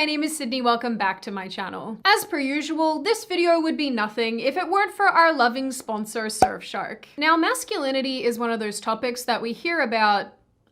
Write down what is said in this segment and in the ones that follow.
my name is Sydney, welcome back to my channel. As per usual, this video would be nothing if it weren't for our loving sponsor, Surfshark. Now, masculinity is one of those topics that we hear about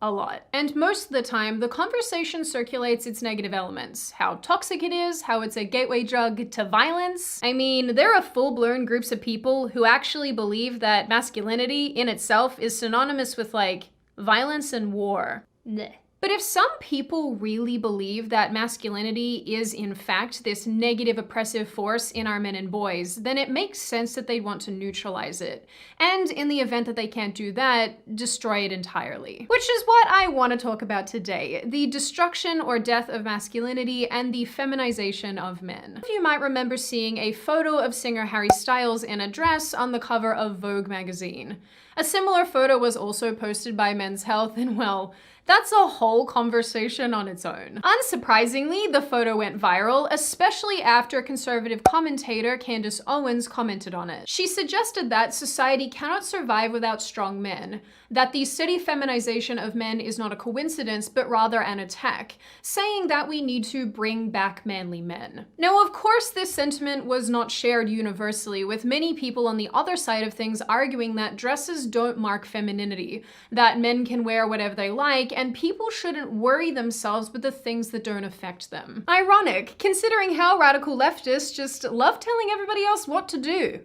a lot. And most of the time, the conversation circulates its negative elements. How toxic it is, how it's a gateway drug to violence. I mean, there are full-blown groups of people who actually believe that masculinity in itself is synonymous with, like, violence and war. Blech. But if some people really believe that masculinity is in fact this negative oppressive force in our men and boys, then it makes sense that they'd want to neutralize it. And in the event that they can't do that, destroy it entirely. Which is what I want to talk about today, the destruction or death of masculinity and the feminization of men. You might remember seeing a photo of singer Harry Styles in a dress on the cover of Vogue magazine. A similar photo was also posted by Men's Health, and well, that's a whole conversation on its own. Unsurprisingly, the photo went viral, especially after conservative commentator Candace Owens commented on it. She suggested that society cannot survive without strong men, that the steady feminization of men is not a coincidence, but rather an attack, saying that we need to bring back manly men. Now, of course, this sentiment was not shared universally, with many people on the other side of things arguing that dresses don't mark femininity, that men can wear whatever they like, and people shouldn't worry themselves with the things that don't affect them. Ironic, considering how radical leftists just love telling everybody else what to do.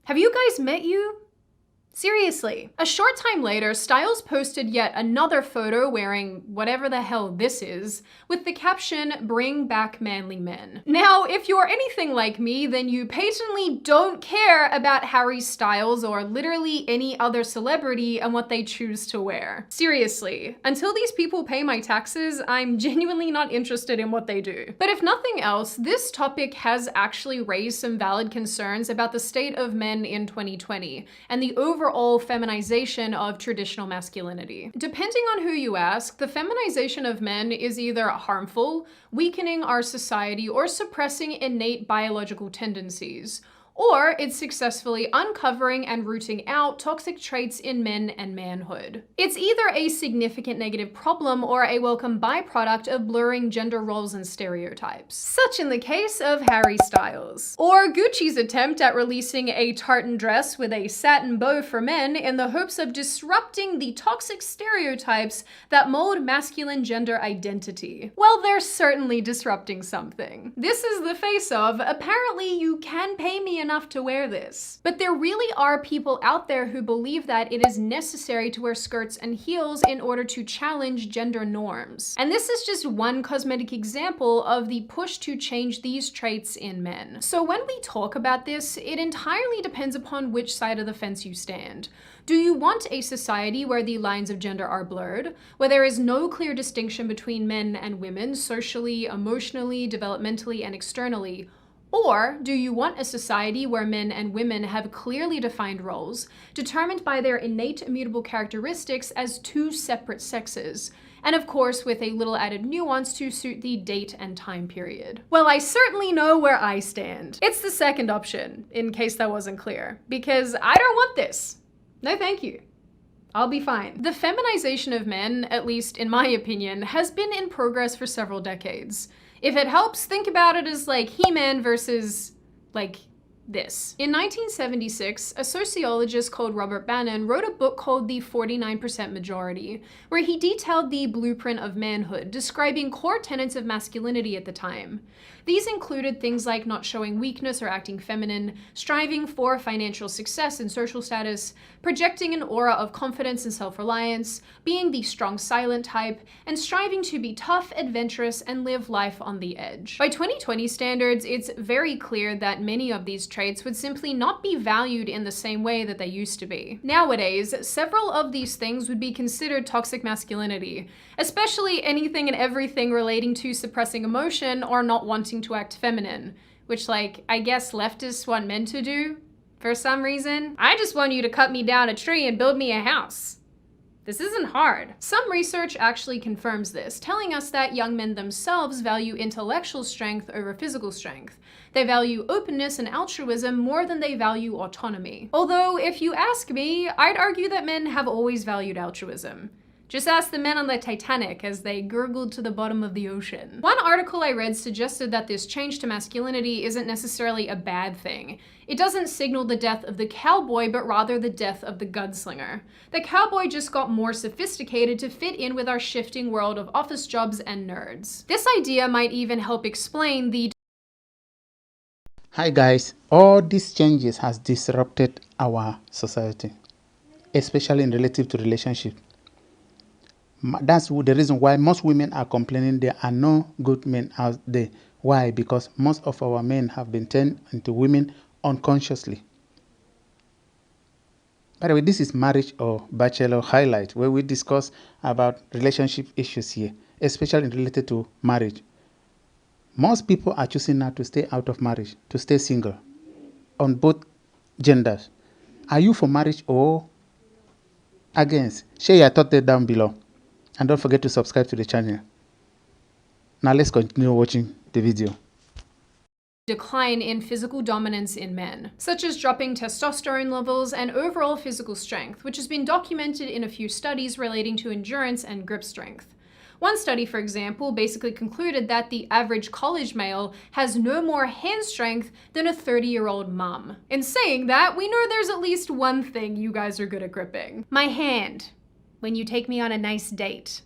Have you guys met you? Seriously. A short time later, Styles posted yet another photo wearing whatever the hell this is, with the caption, "Bring back manly men." Now, if you're anything like me, then you patently don't care about Harry Styles or literally any other celebrity and what they choose to wear. Seriously, until these people pay my taxes, I'm genuinely not interested in what they do. But if nothing else, this topic has actually raised some valid concerns about the state of men in 2020 and the overall feminization of traditional masculinity. Depending on who you ask, the feminization of men is either harmful, weakening our society, or suppressing innate biological tendencies, or it's successfully uncovering and rooting out toxic traits in men and manhood. It's either a significant negative problem or a welcome byproduct of blurring gender roles and stereotypes, such in the case of Harry Styles. Or Gucci's attempt at releasing a tartan dress with a satin bow for men in the hopes of disrupting the toxic stereotypes that mold masculine gender identity. Well, they're certainly disrupting something. This is the face of, apparently you can pay me enough to wear this. But there really are people out there who believe that it is necessary to wear skirts and heels in order to challenge gender norms. And this is just one cosmetic example of the push to change these traits in men. So when we talk about this, it entirely depends upon which side of the fence you stand. Do you want a society where the lines of gender are blurred, where there is no clear distinction between men and women socially, emotionally, developmentally, and externally? Or do you want a society where men and women have clearly defined roles, determined by their innate immutable characteristics as two separate sexes, and of course with a little added nuance to suit the date and time period? Well, I certainly know where I stand. It's the second option, in case that wasn't clear, because I don't want this. No thank you. I'll be fine. The feminization of men, at least in my opinion, has been in progress for several decades. If it helps, think about it as like He-Man versus, like, this. In 1976, a sociologist called Robert Bannon wrote a book called The 49% Majority, where he detailed the blueprint of manhood, describing core tenets of masculinity at the time. These included things like not showing weakness or acting feminine, striving for financial success and social status, projecting an aura of confidence and self-reliance, being the strong silent type, and striving to be tough, adventurous, and live life on the edge. By 2020 standards, it's very clear that many of these traits would simply not be valued in the same way that they used to be. Nowadays, several of these things would be considered toxic masculinity, especially anything and everything relating to suppressing emotion or not wanting to act feminine, which, like, I guess leftists want men to do for some reason. I just want you to cut me down a tree and build me a house. This isn't hard. Some research actually confirms this, telling us that young men themselves value intellectual strength over physical strength. They value openness and altruism more than they value autonomy. Although, if you ask me, I'd argue that men have always valued altruism. Just ask the men on the Titanic as they gurgled to the bottom of the ocean. One article I read suggested that this change to masculinity isn't necessarily a bad thing. It doesn't signal the death of the cowboy, but rather the death of the gunslinger. The cowboy just got more sophisticated to fit in with our shifting world of office jobs and nerds. This idea might even help explain the Hi guys, all these changes has disrupted our society, especially in relative to relationship. That's the reason why most women are complaining there are no good men out there. Why? Because most of our men have been turned into women unconsciously. By the way, this is Marriage or Bachelor Highlight, where we discuss about relationship issues here, especially related to marriage. Most people are choosing now to stay out of marriage, to stay single, on both genders. Are you for marriage or against? Share your thoughts there down below. And don't forget to subscribe to the channel. Now let's continue watching the video. Decline in physical dominance in men, such as dropping testosterone levels and overall physical strength, which has been documented in a few studies relating to endurance and grip strength. One study, for example, basically concluded that the average college male has no more hand strength than a 30-year-old mum. In saying that, we know there's at least one thing you guys are good at gripping. My hand. When you take me on a nice date.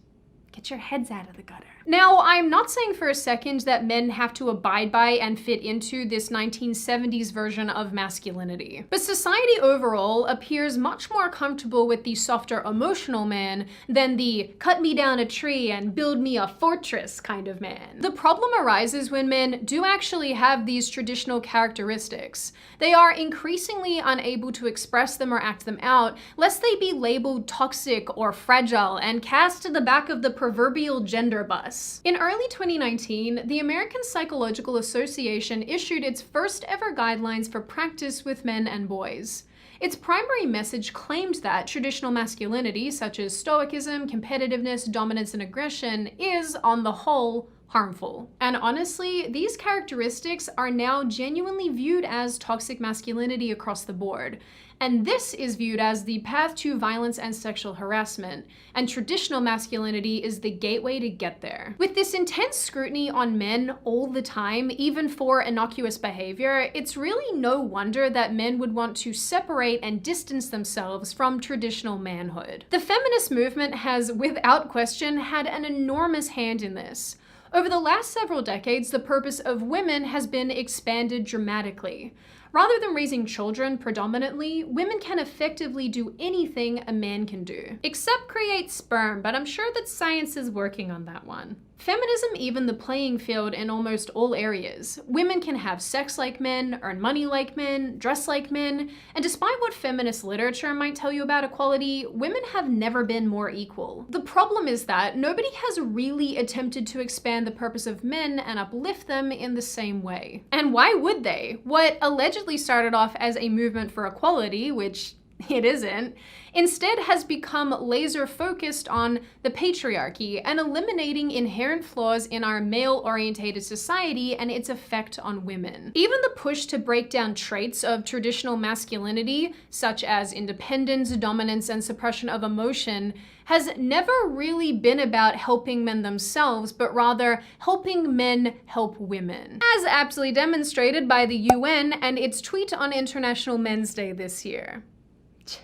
Get your heads out of the gutter. Now, I'm not saying for a second that men have to abide by and fit into this 1970s version of masculinity. But society overall appears much more comfortable with the softer emotional man than the cut me down a tree and build me a fortress kind of man. The problem arises when men do actually have these traditional characteristics. They are increasingly unable to express them or act them out, lest they be labeled toxic or fragile and cast to the back of the proverbial gender bus. In early 2019, the American Psychological Association issued its first ever guidelines for practice with men and boys. Its primary message claimed that traditional masculinity, such as stoicism, competitiveness, dominance, and aggression, is, on the whole, harmful. And honestly, these characteristics are now genuinely viewed as toxic masculinity across the board. And this is viewed as the path to violence and sexual harassment, and traditional masculinity is the gateway to get there. With this intense scrutiny on men all the time, even for innocuous behavior, it's really no wonder that men would want to separate and distance themselves from traditional manhood. The feminist movement has, without question, had an enormous hand in this. Over the last several decades, the purpose of women has been expanded dramatically. Rather than raising children predominantly, women can effectively do anything a man can do, except create sperm, but I'm sure that science is working on that one. Feminism evened the playing field in almost all areas. Women can have sex like men, earn money like men, dress like men, and despite what feminist literature might tell you about equality, women have never been more equal. The problem is that nobody has really attempted to expand the purpose of men and uplift them in the same way. And why would they? What allegedly started off as a movement for equality, which it isn't, instead has become laser focused on the patriarchy and eliminating inherent flaws in our male-orientated society and its effect on women. Even the push to break down traits of traditional masculinity, such as independence, dominance, and suppression of emotion, has never really been about helping men themselves, but rather helping men help women. As aptly demonstrated by the UN and its tweet on International Men's Day this year.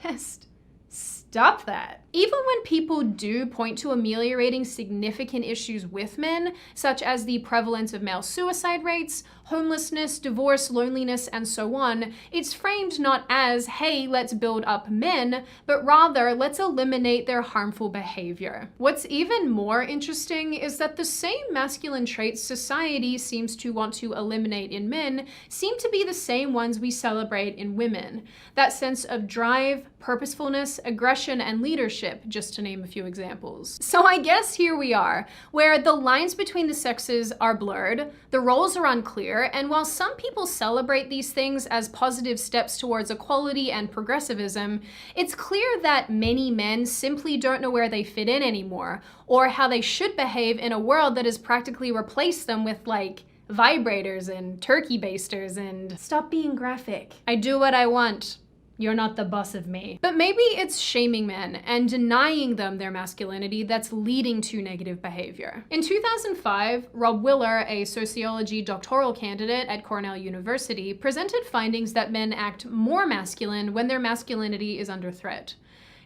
Just stop that. Even when people do point to ameliorating significant issues with men, such as the prevalence of male suicide rates, homelessness, divorce, loneliness, and so on, it's framed not as, hey, let's build up men, but rather, let's eliminate their harmful behavior. What's even more interesting is that the same masculine traits society seems to want to eliminate in men seem to be the same ones we celebrate in women. That sense of drive, purposefulness, aggression, and leadership, just to name a few examples. So I guess here we are, where the lines between the sexes are blurred, the roles are unclear, and while some people celebrate these things as positive steps towards equality and progressivism, it's clear that many men simply don't know where they fit in anymore, or how they should behave in a world that has practically replaced them with, like, vibrators and turkey basters and stop being graphic. I do what I want. You're not the boss of me. But maybe it's shaming men and denying them their masculinity that's leading to negative behavior. In 2005, Rob Willer, a sociology doctoral candidate at Cornell University, presented findings that men act more masculine when their masculinity is under threat.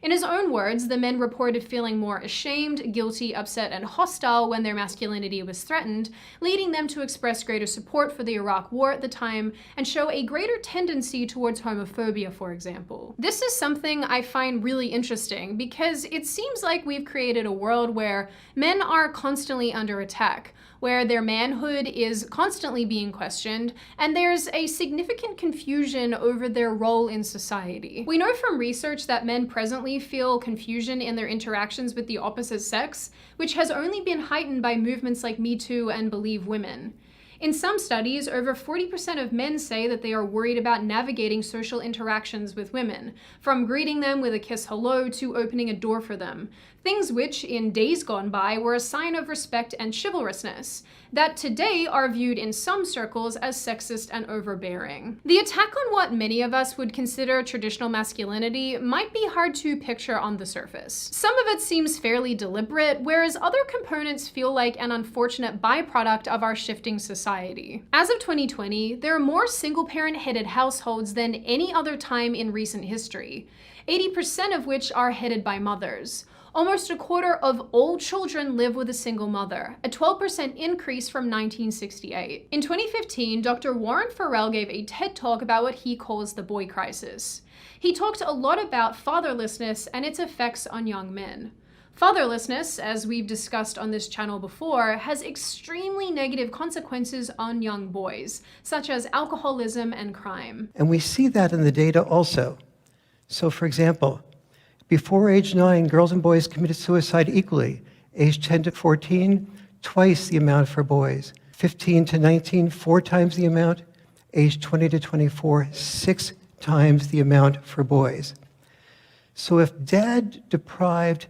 In his own words, the men reported feeling more ashamed, guilty, upset, and hostile when their masculinity was threatened, leading them to express greater support for the Iraq War at the time and show a greater tendency towards homophobia, for example. This is something I find really interesting because it seems like we've created a world where men are constantly under attack, where their manhood is constantly being questioned, and there's a significant confusion over their role in society. We know from research that men presently feel confusion in their interactions with the opposite sex, which has only been heightened by movements like Me Too and Believe Women. In some studies, over 40% of men say that they are worried about navigating social interactions with women, from greeting them with a kiss hello to opening a door for them, things which, in days gone by, were a sign of respect and chivalrousness, that today are viewed in some circles as sexist and overbearing. The attack on what many of us would consider traditional masculinity might be hard to picture on the surface. Some of it seems fairly deliberate, whereas other components feel like an unfortunate byproduct of our shifting society. As of 2020, there are more single-parent headed households than any other time in recent history, 80% of which are headed by mothers. Almost a quarter of all children live with a single mother, a 12% increase from 1968. In 2015, Dr. Warren Farrell gave a TED Talk about what he calls the boy crisis. He talked a lot about fatherlessness and its effects on young men. Fatherlessness, as we've discussed on this channel before, has extremely negative consequences on young boys, such as alcoholism and crime. And we see that in the data also. So, for example, before age 9, girls and boys committed suicide equally. Age 10 to 14, twice the amount for boys. 15 to 19, 4 times the amount. Age 20 to 24, 6 times the amount for boys. So if dad-deprived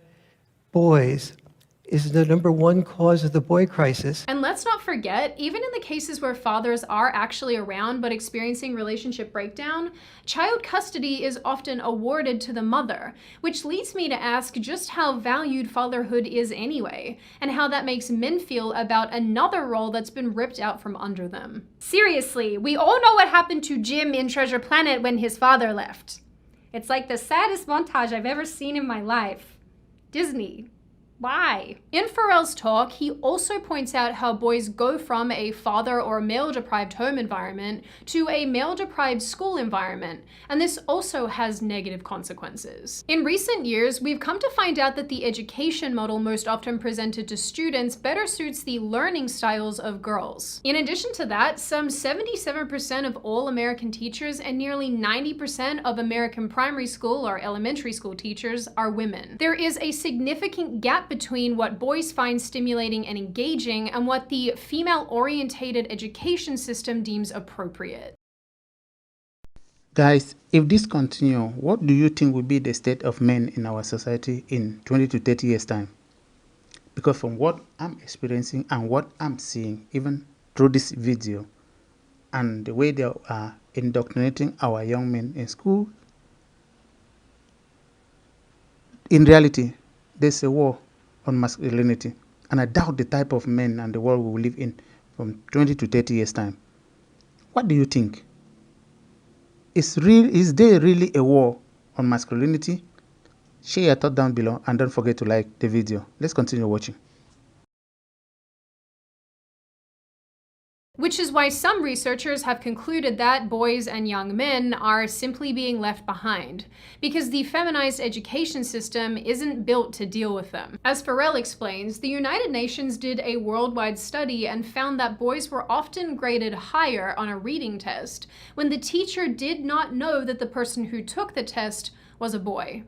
boys is the #1 cause of the boy crisis. And let's not forget, even in the cases where fathers are actually around but experiencing relationship breakdown, child custody is often awarded to the mother, which leads me to ask just how valued fatherhood is anyway, and how that makes men feel about another role that's been ripped out from under them. Seriously, we all know what happened to Jim in Treasure Planet when his father left. It's like the saddest montage I've ever seen in my life. Disney. Why? In Farrell's talk, he also points out how boys go from a father or male-deprived home environment to a male-deprived school environment, and this also has negative consequences. In recent years, we've come to find out that the education model most often presented to students better suits the learning styles of girls. In addition to that, some 77% of all American teachers and nearly 90% of American primary school or elementary school teachers are women. There is a significant gap between what boys find stimulating and engaging and what the female-orientated education system deems appropriate. Guys, if this continues, what do you think will be the state of men in our society in 20 to 30 years' time? Because from what I'm experiencing and what I'm seeing, even through this video, and the way they are indoctrinating our young men in school, in reality, there's a war on masculinity, and I doubt the type of men and the world we will live in from 20 to 30 years' time. What do you think? Is there really a war on masculinity? Share your thought down below and don't forget to like the video. Let's continue watching. Which is why some researchers have concluded that boys and young men are simply being left behind, because the feminized education system isn't built to deal with them. As Farrell explains, the United Nations did a worldwide study and found that boys were often graded higher on a reading test when the teacher did not know that the person who took the test was a boy.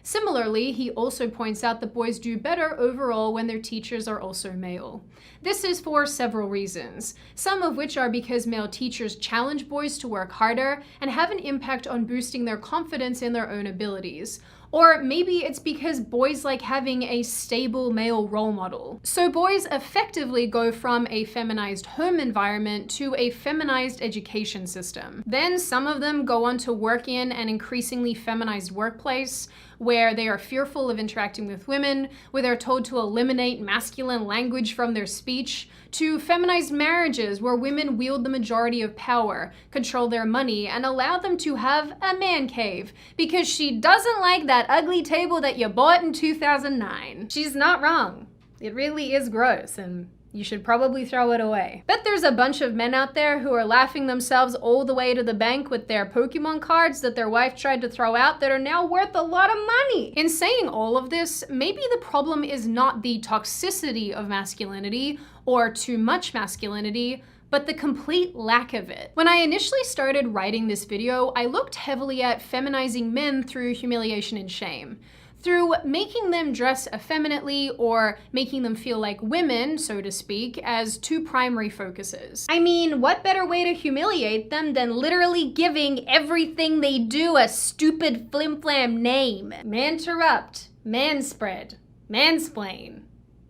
Similarly, he also points out that boys do better overall when their teachers are also male. This is for several reasons, some of which are because male teachers challenge boys to work harder and have an impact on boosting their confidence in their own abilities. Or maybe it's because boys like having a stable male role model. So boys effectively go from a feminized home environment to a feminized education system. Then some of them go on to work in an increasingly feminized workplace where they are fearful of interacting with women, where they're told to eliminate masculine language from their speech, to feminized marriages where women wield the majority of power, control their money, and allow them to have a man cave because she doesn't like that ugly table that you bought in 2009. She's not wrong. It really is gross, and you should probably throw it away. Bet there's a bunch of men out there who are laughing themselves all the way to the bank with their Pokemon cards that their wife tried to throw out that are now worth a lot of money. In saying all of this, maybe the problem is not the toxicity of masculinity or too much masculinity, but the complete lack of it. When I initially started writing this video, I looked heavily at feminizing men through humiliation and shame. Through making them dress effeminately or making them feel like women, so to speak, as two primary focuses. I mean, what better way to humiliate them than literally giving everything they do a stupid flim-flam name? Manterrupt, manspread, mansplain,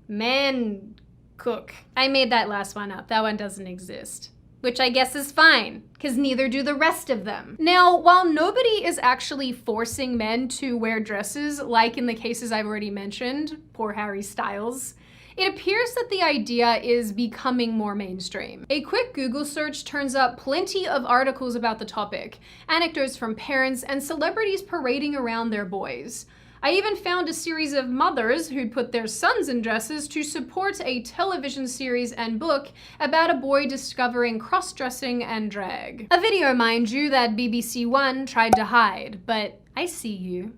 man-cook. I made that last one up. That one doesn't exist. Which I guess is fine, because neither do the rest of them. Now, while nobody is actually forcing men to wear dresses, like in the cases I've already mentioned, poor Harry Styles, it appears that the idea is becoming more mainstream. A quick Google search turns up plenty of articles about the topic, anecdotes from parents and celebrities parading around their boys. I even found a series of mothers who'd put their sons in dresses to support a television series and book about a boy discovering cross-dressing and drag. A video, mind you, that BBC One tried to hide, but I see you.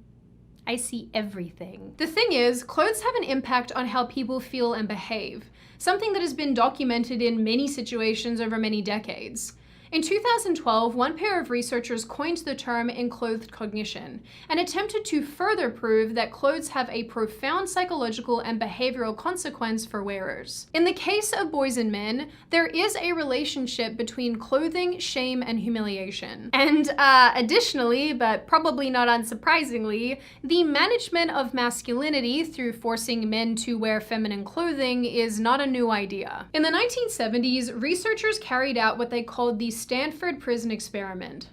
I see everything. The thing is, clothes have an impact on how people feel and behave, something that has been documented in many situations over many decades. In 2012, one pair of researchers coined the term enclothed cognition and attempted to further prove that clothes have a profound psychological and behavioral consequence for wearers. In the case of boys and men, there is a relationship between clothing, shame, and humiliation. And additionally, but probably not unsurprisingly, the management of masculinity through forcing men to wear feminine clothing is not a new idea. In the 1970s, researchers carried out what they called the Stanford Prison Experiment.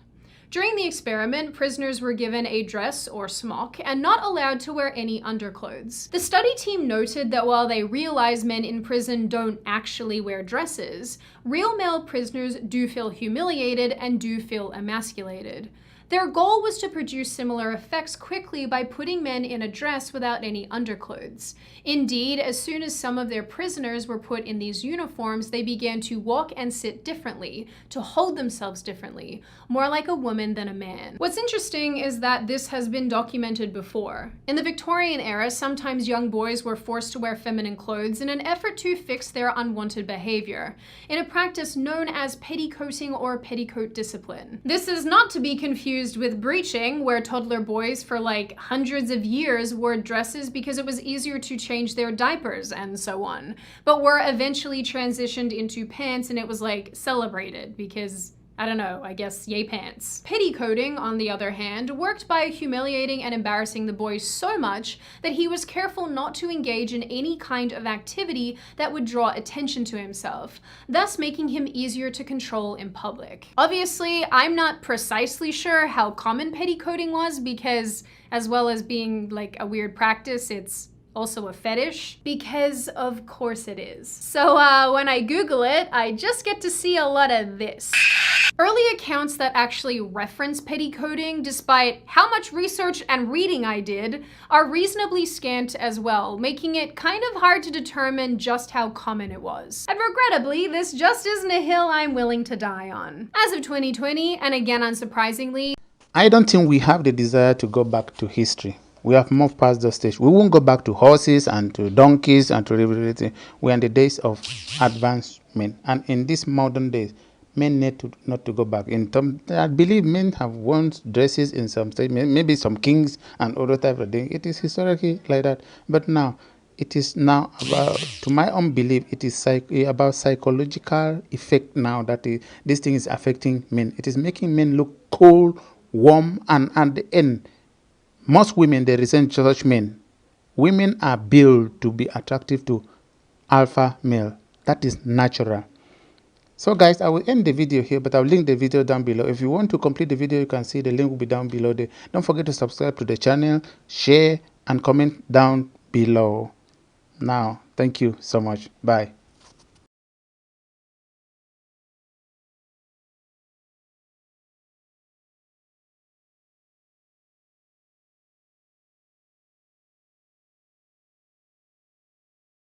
During the experiment, prisoners were given a dress or smock and not allowed to wear any underclothes. The study team noted that while they realize men in prison don't actually wear dresses, real male prisoners do feel humiliated and do feel emasculated. Their goal was to produce similar effects quickly by putting men in a dress without any underclothes. Indeed, as soon as some of their prisoners were put in these uniforms, they began to walk and sit differently, to hold themselves differently, more like a woman than a man. What's interesting is that this has been documented before. In the Victorian era, sometimes young boys were forced to wear feminine clothes in an effort to fix their unwanted behavior, in a practice known as petticoating or petticoat discipline. This is not to be confused with breeching, where toddler boys for like hundreds of years wore dresses because it was easier to change their diapers and so on, but were eventually transitioned into pants and it was like celebrated because, I don't know, I guess yay pants. Petticoating, on the other hand, worked by humiliating and embarrassing the boy so much that he was careful not to engage in any kind of activity that would draw attention to himself, thus making him easier to control in public. Obviously, I'm not precisely sure how common petticoating was because, as well as being like a weird practice, it's also a fetish, because of course it is. So when I Google it, I just get to see a lot of this. Early accounts that actually reference petticoating, despite how much research and reading I did, are reasonably scant as well, making it kind of hard to determine just how common it was. And regrettably, this just isn't a hill I'm willing to die on. As of 2020, and again unsurprisingly, I don't think we have the desire to go back to history. We have moved past those stage. We won't go back to horses and to donkeys and to everything. We're in the days of advancement. And in these modern days, men need to not to go back. I believe men have worn dresses in some state, maybe some kings and other type of thing. It is historically like that. But now, it is now about, to my own belief, it is about psychological effect now that this thing is affecting men. It is making men look cold, warm, and at the end, Most women, they resent such men. Women are built to be attractive to alpha male. That is natural. So guys, I will end the video here, but I'll link the video down below. If you want to complete the video, you can see the link will be down below there. Don't forget to subscribe to the channel, share, and comment down below. Now, thank you so much. Bye.